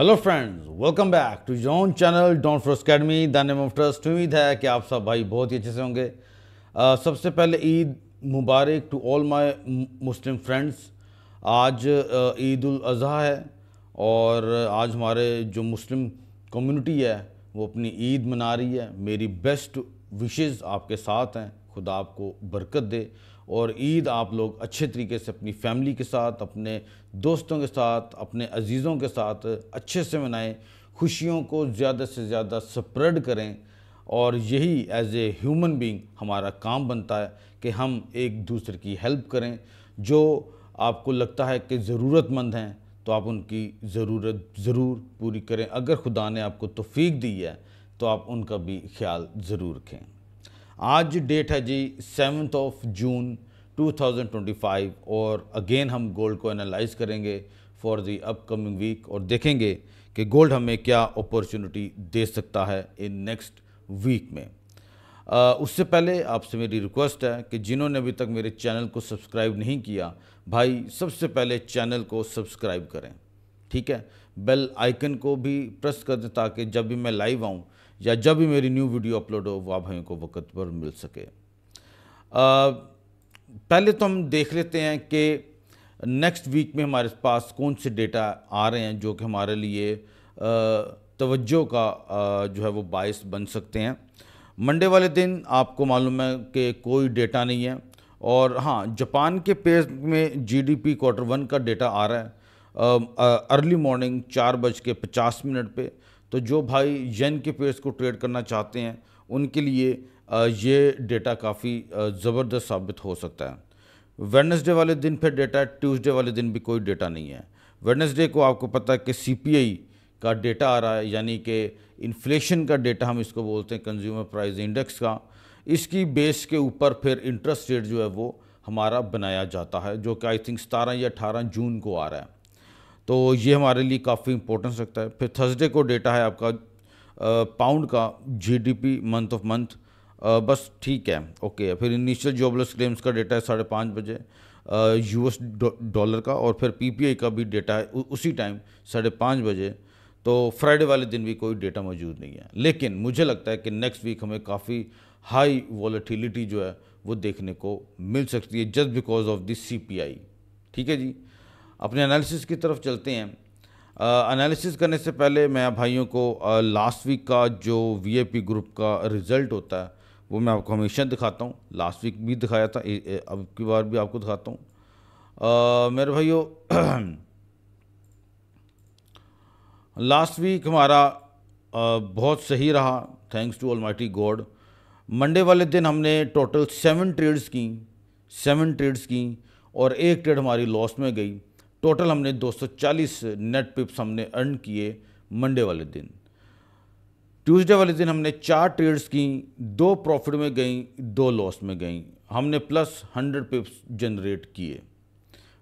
Hello friends, welcome back to your own channel Don for academy the name of trust. उम्मीद है कि आप सब भाई बहुत ही अच्छे से होंगे। सबसे पहले ईद मुबारक to all my Muslim friends. आज ईद उल अज़हा है और आज हमारे जो मुस्लिम कम्युनिटी है वो अपनी ईद मना रही है। मेरी बेस्ट विशेस आपके साथ हैं, खुदा आपको बरकत दे और ईद आप लोग अच्छे तरीके से अपनी फैमिली के साथ, अपने दोस्तों के साथ, अपने अजीज़ों के साथ अच्छे से मनाएं, खुशियों को ज़्यादा से ज़्यादा स्प्रेड करें। और यही एज ए ह्यूमन बीइंग हमारा काम बनता है कि हम एक दूसरे की हेल्प करें। जो आपको लगता है कि ज़रूरतमंद हैं तो आप उनकी ज़रूरत ज़रूर पूरी करें। अगर खुदा ने आपको तौफीक दी है तो आप उनका भी ख्याल ज़रूर रखें। आज डेट है जी 7 जून 2025 और अगेन हम गोल्ड को एनालाइज करेंगे फॉर द अपकमिंग वीक और देखेंगे कि गोल्ड हमें क्या अपॉर्चुनिटी दे सकता है इन नेक्स्ट वीक में। उससे पहले आपसे मेरी रिक्वेस्ट है कि जिन्होंने अभी तक मेरे चैनल को सब्सक्राइब नहीं किया, भाई सबसे पहले चैनल को सब्सक्राइब करें, ठीक है। बेल आइकन को भी प्रेस कर दें ताकि जब भी मैं लाइव आऊँ या जब भी मेरी न्यू वीडियो अपलोड हो वो आप भाइयों को वक्त पर मिल सके। पहले तो हम देख लेते हैं कि नेक्स्ट वीक में हमारे पास कौन से डेटा आ रहे हैं जो कि हमारे लिए तवज्जो का जो है वो बायस बन सकते हैं। मंडे वाले दिन आपको मालूम है कि कोई डेटा नहीं है और हाँ, जापान के पेस में जीडीपी Q1 का डेटा आ रहा है अर्ली मॉर्निंग 4:50 पे। तो जो भाई येन के पेस को ट्रेड करना चाहते हैं उनके लिए ये डेटा काफ़ी ज़बरदस्त साबित हो सकता है। वेडनेसडे वाले दिन फिर डेटा है, ट्यूसडे वाले दिन भी कोई डेटा नहीं है। वेडनेसडे को आपको पता है कि सीपीआई का डेटा आ रहा है, यानी कि इन्फ्लेशन का डेटा हम इसको बोलते हैं, कंज्यूमर प्राइस इंडेक्स का। इसकी बेस के ऊपर फिर इंटरेस्ट रेट जो है वो हमारा बनाया जाता है, जो कि आई थिंक 17 या 18 जून को आ रहा है। तो ये हमारे लिए काफ़ी इंपॉर्टेंस रखता है। फिर थर्सडे को डेटा है आपका पाउंड का जीडीपी मंथ ऑफ मंथ, बस ठीक है, ओके। फिर इनिशियल जॉबलेस क्लेम्स का डेटा है 5:30 बजे यूएस डॉलर का, और फिर पीपीआई का भी डेटा है उसी टाइम 5:30 बजे। तो फ्राइडे वाले दिन भी कोई डेटा मौजूद नहीं है, लेकिन मुझे लगता है कि नेक्स्ट वीक हमें काफ़ी हाई वॉलेटिलिटी जो है वो देखने को मिल सकती है just because of this CPI, ठीक है जी। अपने एनालिसिस की तरफ चलते हैं। एनालिसिस करने से पहले मैं भाइयों को लास्ट वीक का जो वीआईपी ग्रुप का रिज़ल्ट होता है वो मैं आपको हमेशा दिखाता हूँ। लास्ट वीक भी दिखाया था, अब की बार भी आपको दिखाता हूँ मेरे भाइयों। लास्ट वीक हमारा बहुत सही रहा, thanks to almighty God. Monday वाले दिन हमने टोटल 7 ट्रेड्स की और एक ट्रेड हमारी लॉस में गई। टोटल हमने 240 नेट पिप्स हमने अर्न किए मंडे वाले दिन। ट्यूसडे वाले दिन हमने 4 ट्रेड्स की, 2 प्रॉफिट में गई, 2 लॉस में गई, हमने प्लस 100 पिप्स जनरेट किए।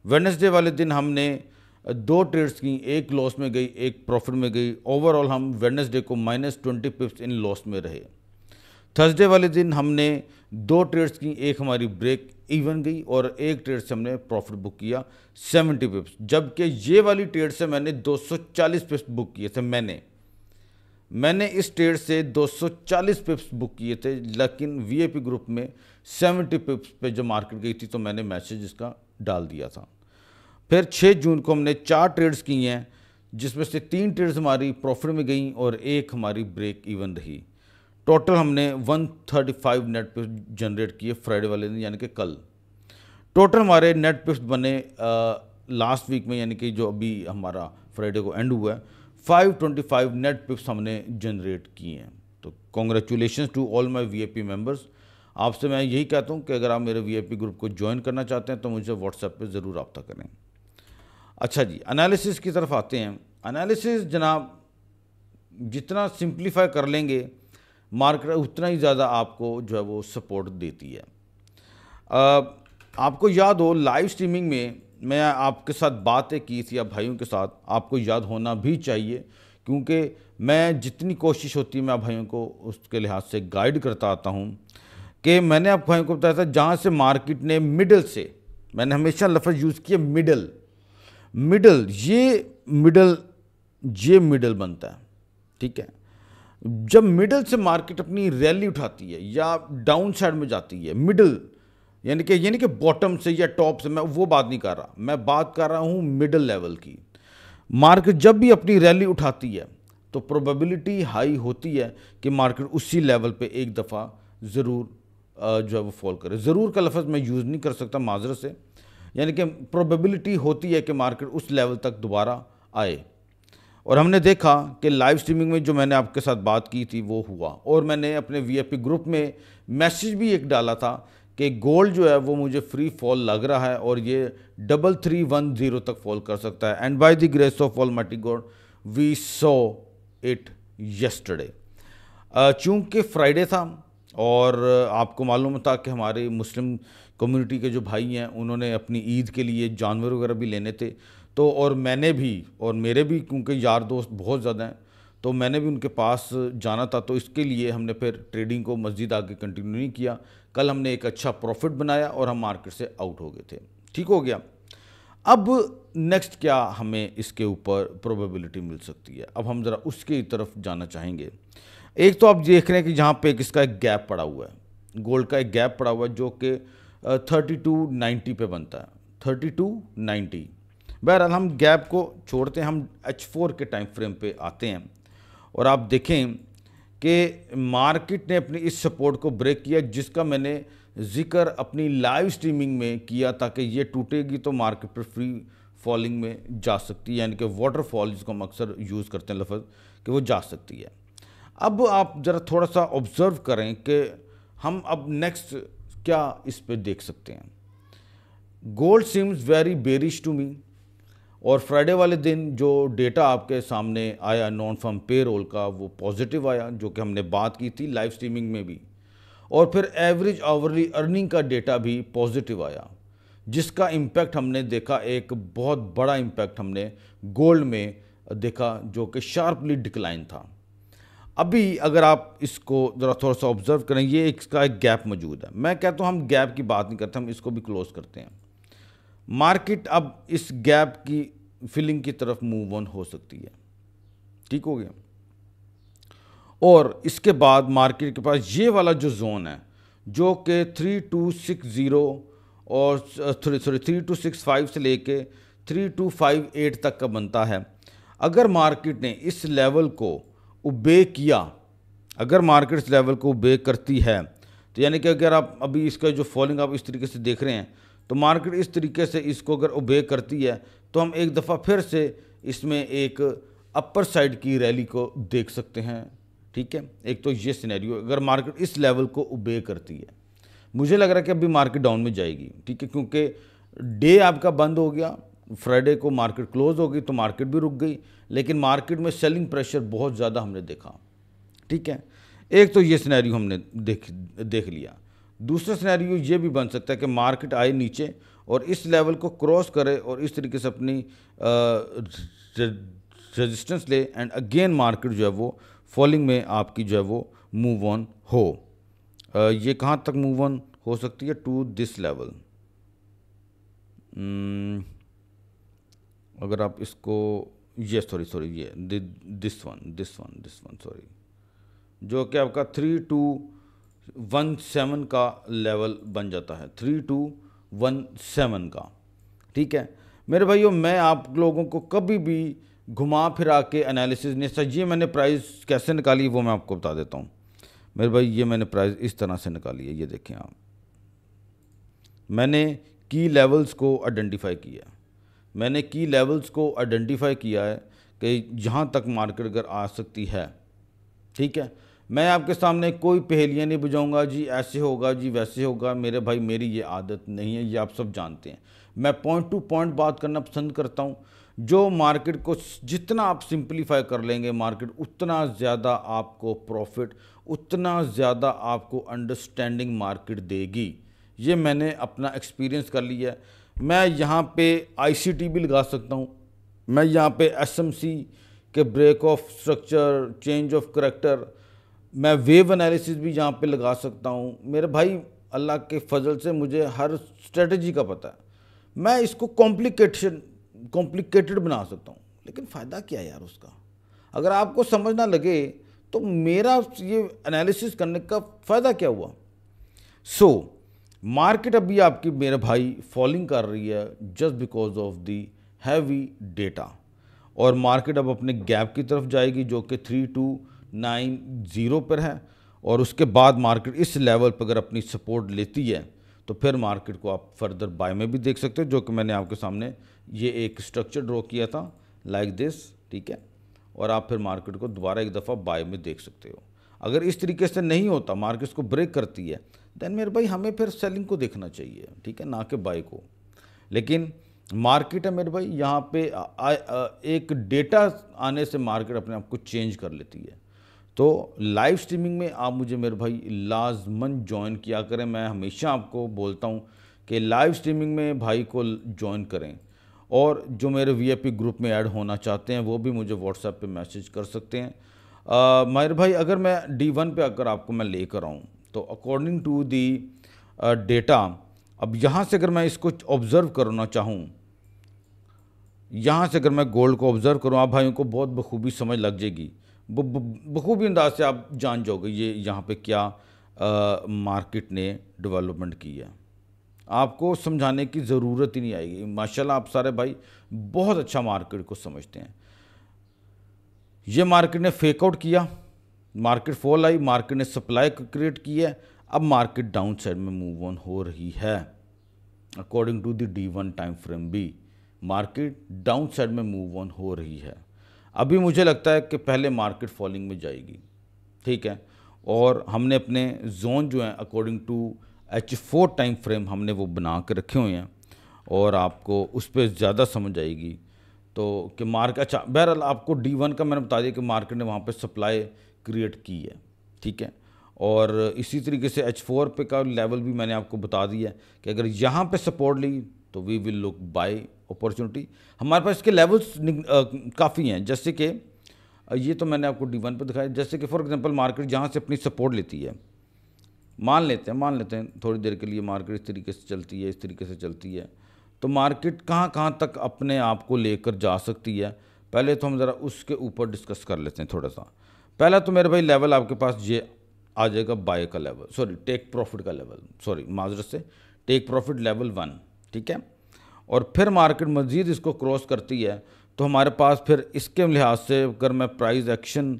वेडनेसडे वाले दिन हमने 2 ट्रेड्स की, 1 लॉस में गई, 1 प्रॉफिट में गई। ओवरऑल हम वेडनेसडे को -20 पिप्स इन लॉस में रहे। थर्सडे वाले दिन हमने 2 ट्रेड्स की, 1 हमारी ब्रेक इवन गई और 1 ट्रेड से हमने प्रॉफिट बुक किया 70 पिप्स, जबकि ये वाली ट्रेड से मैंने 240 पिप्स बुक किए थे। मैंने इस ट्रेड से 240 पिप्स बुक किए थे, लेकिन वीआईपी ग्रुप में 70 पिप्स पे जो मार्केट गई थी तो मैंने मैसेज इसका डाल दिया था। फिर 6 जून को हमने 4 ट्रेड्स की हैं, जिसमें से 3 ट्रेड्स हमारी प्रॉफिट में गई और 1 हमारी ब्रेक इवन रही। टोटल हमने 135 नेट पिप्स जनरेट किए फ्राइडे वाले दिन, यानी कि कल। टोटल हमारे नेट पिप्स बने लास्ट वीक में, यानी कि जो अभी हमारा फ्राइडे को एंड हुआ है, 525 नेट पिप्स हमने जनरेट किए हैं। तो congratulations to all my VIP members. आपसे मैं यही कहता हूँ कि अगर आप मेरे वीआईपी ग्रुप को ज्वाइन करना चाहते हैं तो मुझे व्हाट्सएप पे ज़रूर रब्ता करें। अच्छा जी, एनालिसिस की तरफ आते हैं। एनालिसिस जनाब जितना सिंप्लीफाई कर लेंगे मार्केट उतना ही ज़्यादा आपको जो है वो सपोर्ट देती है। आपको याद हो लाइव स्ट्रीमिंग में मैं आपके साथ बातें की थी, आप भाइयों के साथ, आपको याद होना भी चाहिए क्योंकि मैं जितनी कोशिश होती है मैं आप भाइयों को उसके लिहाज से गाइड करता आता हूँ कि मैंने आप भाइयों को बताया था जहाँ से मार्केट ने मिडल से, मैंने हमेशा लफ्ज़ यूज़ किया मिडल, ये मिडल ये मिडल बनता है, ठीक है। जब मिडल से मार्केट अपनी रैली उठाती है या डाउन साइड में जाती है, मिडल यानी कि बॉटम से या टॉप से, मैं वो बात नहीं कर रहा, मैं बात कर रहा हूँ मिडल लेवल की। मार्केट जब भी अपनी रैली उठाती है तो प्रोबेबिलिटी हाई होती है कि मार्केट उसी लेवल पे एक दफ़ा ज़रूर जो है वो फॉल करे। ज़रूर का लफ्ज़ मैं यूज़ नहीं कर सकता माजरत से, यानी कि प्रोबेबिलिटी होती है कि मार्केट उस लेवल तक दोबारा आए। और हमने देखा कि लाइव स्ट्रीमिंग में जो मैंने आपके साथ बात की थी वो हुआ, और मैंने अपने वीआईपी ग्रुप में मैसेज भी एक डाला था कि गोल्ड जो है वो मुझे फ्री फॉल लग रहा है और ये 3310 तक फॉल कर सकता है। And by the grace of almighty God we saw it yesterday. चूँकि फ्राइडे था और आपको मालूम था कि हमारे मुस्लिम कम्युनिटी के जो भाई हैं उन्होंने अपनी ईद के लिए जानवर वगैरह भी लेने थे, तो और मैंने भी और मेरे भी क्योंकि यार दोस्त बहुत ज़्यादा हैं तो मैंने भी उनके पास जाना था, तो इसके लिए हमने फिर ट्रेडिंग को मज़ीद आगे कंटिन्यू नहीं किया। कल हमने एक अच्छा प्रॉफिट बनाया और हम मार्केट से आउट हो गए थे, ठीक हो गया। अब नेक्स्ट क्या हमें इसके ऊपर प्रोबेबिलिटी मिल सकती है, अब हम ज़रा उसकी तरफ जाना चाहेंगे। एक तो आप देख रहे हैं कि जहाँ पे इसका एक गैप पड़ा हुआ है, गोल्ड का एक गैप पड़ा हुआ है जो कि 3290 पे बनता है, 3290। बहरहाल हम गैप को छोड़ते हैं, हम H4 के टाइम फ्रेम पे आते हैं और आप देखें कि मार्केट ने अपनी इस सपोर्ट को ब्रेक किया जिसका मैंने जिक्र अपनी लाइव स्ट्रीमिंग में किया था कि ये टूटेगी तो मार्केट पर फ्री फॉलिंग में जा सकती है, यानी कि वाटरफॉल जिसको हम अक्सर यूज़ करते हैं लफ्ज़, कि वो जा सकती है। अब आप ज़रा थोड़ा सा ऑब्ज़र्व करें कि हम अब नेक्स्ट क्या इस पे देख सकते हैं। Gold seems very bearish to me, और फ्राइडे वाले दिन जो डेटा आपके सामने आया नॉन फार्म पे रोल का वो पॉजिटिव आया, जो कि हमने बात की थी लाइव स्ट्रीमिंग में भी, और फिर एवरेज आवरली अर्निंग का डेटा भी पॉजिटिव आया, जिसका इम्पैक्ट हमने देखा, एक बहुत बड़ा इम्पैक्ट हमने गोल्ड में देखा जो कि शार्पली डिक्लाइन था। अभी अगर आप इसको ज़रा थोड़ा सा ऑब्जर्व करें, ये इसका एक गैप मौजूद है। मैं कहता हूँ हम गैप की बात नहीं करते, हम इसको भी क्लोज करते हैं। मार्केट अब इस गैप की फिलिंग की तरफ मूव ऑन हो सकती है, ठीक हो गया। और इसके बाद मार्केट के पास ये वाला जो जोन है जो कि 3260 और 3265 से लेके 3258 तक का बनता है, अगर मार्केट ने इस लेवल को उबे किया, अगर मार्केट इस लेवल को उबे करती है तो यानी कि अगर आप अभी इसका जो फॉलिंग आप इस तरीके से देख रहे हैं तो मार्केट इस तरीके से इसको अगर उबे करती है तो हम एक दफ़ा फिर से इसमें एक अपर साइड की रैली को देख सकते हैं, ठीक है। एक तो ये सिनेरियो अगर मार्केट इस लेवल को उबे करती है, मुझे लग रहा है कि अभी मार्केट डाउन में जाएगी, ठीक है, क्योंकि डे आपका बंद हो गया, फ्राइडे को मार्केट क्लोज हो गई तो मार्केट भी रुक गई, लेकिन मार्केट में सेलिंग प्रेशर बहुत ज़्यादा हमने देखा, ठीक है। एक तो ये सिनेरियो हमने देख लिया। दूसरा सिनेरियो ये भी बन सकता है कि मार्केट आए नीचे और इस लेवल को क्रॉस करे और इस तरीके से अपनी रेजिस्टेंस ले एंड अगेन मार्केट जो है वो फॉलिंग में आपकी जो है वो मूव ऑन हो। ये कहाँ तक मूव ऑन हो सकती है? To this level. अगर आप इसको ये सॉरी ये दिस वन सॉरी, जो कि आपका 3217 का लेवल बन जाता है, 3217 का, ठीक है मेरे भाइयों। मैं आप लोगों को कभी भी घुमा फिरा के एनालिसिस नहीं, सर ये मैंने प्राइस कैसे निकाली वो मैं आपको बता देता हूँ मेरे भाई। ये मैंने प्राइस इस तरह से निकाली है, ये देखें आप, मैंने की लेवल्स को आइडेंटिफाई किया, मैंने की लेवल्स को आइडेंटिफाई किया है कि जहाँ तक मार्केट अगर आ सकती है, ठीक है। मैं आपके सामने कोई पहेलियाँ नहीं बुझाऊंगा जी ऐसे होगा जी वैसे होगा, मेरे भाई मेरी ये आदत नहीं है, ये आप सब जानते हैं। मैं पॉइंट टू पॉइंट बात करना पसंद करता हूँ। जो मार्केट को जितना आप सिंप्लीफाई कर लेंगे मार्केट, उतना ज़्यादा आपको प्रॉफिट, उतना ज़्यादा आपको अंडरस्टैंडिंग मार्केट देगी। ये मैंने अपना एक्सपीरियंस कर लिया है। मैं यहाँ पे ICT भी लगा सकता हूँ, मैं यहाँ पे SMC के break of structure, change of character, मैं वेव एनालिसिस भी यहाँ पे लगा सकता हूँ मेरे भाई। अल्लाह के फजल से मुझे हर स्ट्रेटजी का पता है। मैं इसको कॉम्प्लिकेटेड बना सकता हूँ, लेकिन फ़ायदा क्या है यार उसका? अगर आपको समझ ना लगे तो मेरा ये एनालिसिस करने का फ़ायदा क्या हुआ? मार्केट अभी आपकी मेरे भाई फॉलिंग कर रही है just because of the heavy data, और मार्केट अब अपने गैप की तरफ जाएगी जो कि 3290 पर है, और उसके बाद मार्केट इस लेवल पर अगर अपनी सपोर्ट लेती है तो फिर मार्केट को आप फर्दर बाय में भी देख सकते हो, जो कि मैंने आपके सामने ये एक स्ट्रक्चर ड्रॉ किया था लाइक दिस, ठीक है। और आप फिर मार्केट को दोबारा एक दफ़ा बाय में देख सकते हो। अगर इस तरीके से नहीं होता, मार्केट को ब्रेक करती है, देन मेरे भाई हमें फिर सेलिंग को देखना चाहिए, ठीक है, ना कि बाय को। लेकिन मार्केट है मेरे भाई, यहाँ पे एक डेटा आने से मार्केट अपने आप को चेंज कर लेती है। तो लाइव स्ट्रीमिंग में आप मुझे मेरे भाई लाजमन ज्वाइन किया करें। मैं हमेशा आपको बोलता हूँ कि लाइव स्ट्रीमिंग में भाई को ज्वाइन करें, और जो मेरे वीआईपी ग्रुप में ऐड होना चाहते हैं वो भी मुझे व्हाट्सएप पे मैसेज कर सकते हैं। मेरे भाई अगर मैं D1 पे अगर आपको मैं लेकर आऊँ तो अकॉर्डिंग टू दी डेटा, अब यहाँ से अगर मैं इसको ऑब्ज़र्व करना चाहूँ, यहाँ से अगर मैं गोल्ड को ऑब्ज़र्व करूँ, आप भाइयों को बहुत बखूबी समझ लग जाएगी, बखूबी अंदाज से आप जान जाओगे ये यहाँ पे क्या मार्केट ने डेवलपमेंट की है। आपको समझाने की ज़रूरत ही नहीं आएगी। माशाल्लाह आप सारे भाई बहुत अच्छा मार्केट को समझते हैं। ये मार्केट ने फेक आउट किया, मार्केट फॉल आई, मार्केट ने सप्लाई क्रिएट की है, अब मार्केट डाउन साइड में मूव ऑन हो रही है। According to the D1 time frame भी मार्केट डाउन साइड में मूव ऑन हो रही है। अभी मुझे लगता है कि पहले मार्केट फॉलिंग में जाएगी, ठीक है, और हमने अपने जोन जो हैं according to H4 time frame हमने वो बना के रखे हुए हैं, और आपको उस पर ज़्यादा समझ आएगी। तो कि मार्केट, अच्छा बहरहाल आपको D1 का मैंने बता दिया कि मार्केट ने वहाँ पे सप्लाई क्रिएट की है, ठीक है, और इसी तरीके से H4 पे का लेवल भी मैंने आपको बता दिया कि अगर यहाँ पे सपोर्ट ली तो we will look buy opportunity. हमारे पास इसके लेवल्स काफ़ी हैं, जैसे कि ये तो मैंने आपको D1 पे दिखाया। जैसे कि फॉर एग्जांपल मार्केट जहाँ से अपनी सपोर्ट लेती है, मान लेते हैं थोड़ी देर के लिए मार्केट इस तरीके से चलती है, इस तरीके से चलती है, तो मार्केट कहाँ तक अपने आप को लेकर जा सकती है, पहले तो हम ज़रा उसके ऊपर डिस्कस कर लेते हैं थोड़ा सा। पहला तो मेरे भाई लेवल आपके पास ये आ जाएगा बाय का लेवल, सॉरी टेक प्रॉफिट का लेवल, सॉरी माजरत से टेक प्रॉफिट लेवल 1, ठीक है। और फिर मार्केट मज़ीद इसको क्रॉस करती है तो हमारे पास फिर इसके लिहाज से अगर मैं प्राइस एक्शन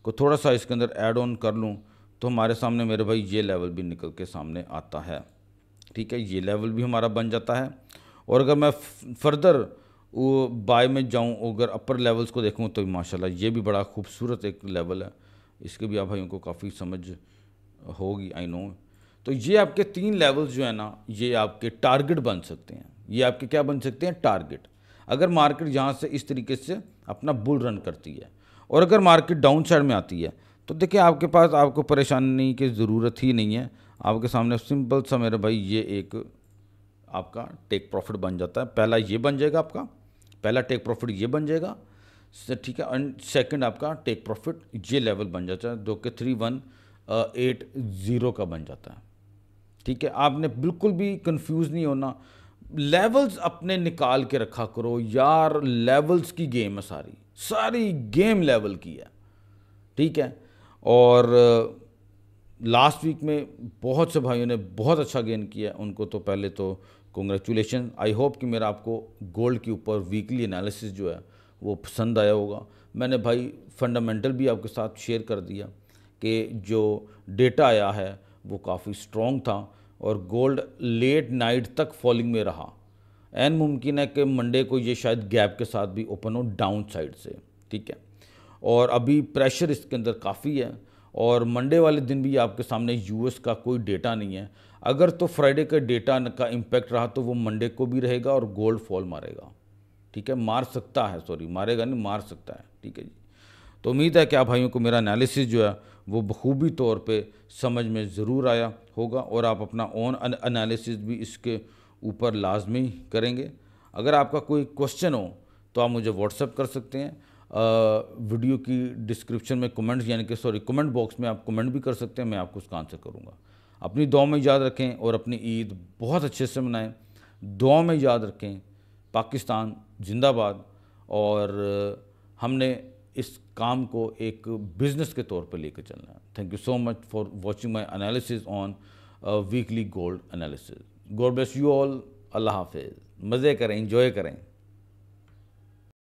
को थोड़ा सा इसके अंदर ऐड ऑन कर लूँ तो हमारे सामने मेरे भाई ये लेवल भी निकल के सामने आता है, ठीक है, ये लेवल भी हमारा बन जाता है। और अगर मैं फर्दर वो बाय में जाऊं, अगर अपर लेवल्स को देखूं तो माशाल्लाह ये भी बड़ा खूबसूरत एक लेवल है, इसके भी आप भाइयों को काफ़ी समझ होगी, आई नो। तो ये आपके 3 लेवल्स जो है ना, ये आपके टारगेट बन सकते हैं। ये आपके क्या बन सकते हैं? टारगेट। अगर मार्केट यहाँ से इस तरीके से अपना बुल रन करती है, और अगर मार्केट डाउन साइड में आती है तो देखिए आपके पास आपको परेशानी की ज़रूरत ही नहीं है। आपके सामने सिंपल सा मेरे भाई ये एक आपका टेक प्रॉफिट बन जाता है। पहला ये बन जाएगा, आपका पहला टेक प्रॉफिट ये बन जाएगा, ठीक है, एंड सेकंड आपका टेक प्रॉफिट ये लेवल बन जाता है जो कि 3180 का बन जाता है, ठीक है। आपने बिल्कुल भी कंफ्यूज नहीं होना, लेवल्स अपने निकाल के रखा करो यार, लेवल्स की गेम है, सारी गेम लेवल की है, ठीक है। और लास्ट वीक में बहुत से भाइयों ने बहुत अच्छा गेन किया, उनको तो पहले तो कॉन्ग्रेचुलेशन। आई होप कि मेरा आपको गोल्ड के ऊपर वीकली एनालिसिस जो है वो पसंद आया होगा। मैंने भाई फंडामेंटल भी आपके साथ शेयर कर दिया कि जो डेटा आया है वो काफ़ी स्ट्रॉन्ग था, और गोल्ड लेट नाइट तक फॉलिंग में रहा। एन मुमकिन है कि मंडे को ये शायद गैप के साथ भी ओपन हो डाउन साइड से, ठीक है। और अभी प्रेशर इसके अंदर काफ़ी है, और मंडे वाले दिन भी आपके सामने यूएस का कोई डेटा नहीं है। अगर तो फ्राइडे का डेटा का इम्पैक्ट रहा तो वो मंडे को भी रहेगा और गोल्ड फॉल मारेगा, ठीक है, मार सकता है, सॉरी मारेगा नहीं, मार सकता है, ठीक है जी। तो उम्मीद है कि आप भाइयों को मेरा एनालिसिस जो है वो बखूबी तौर पे समझ में ज़रूर आया होगा, और आप अपना ओन एनालिसिस भी इसके ऊपर लाजमी करेंगे। अगर आपका कोई क्वेश्चन हो तो आप मुझे व्हाट्सएप कर सकते हैं, वीडियो की डिस्क्रिप्शन में कमेंट्स यानी कि सॉरी कमेंट बॉक्स में आप कमेंट भी कर सकते हैं, मैं आपको उसका आंसर करूँगा। अपनी दुआ में याद रखें और अपनी ईद बहुत अच्छे से मनाएं। दुआ में याद रखें। पाकिस्तान जिंदाबाद, और हमने इस काम को एक बिज़नेस के तौर पर लेकर चलना है। Thank you so much for watching my analysis on weekly gold analysis. God bless you all. Allah हाफिज़। मज़े करें, इंजॉय करें।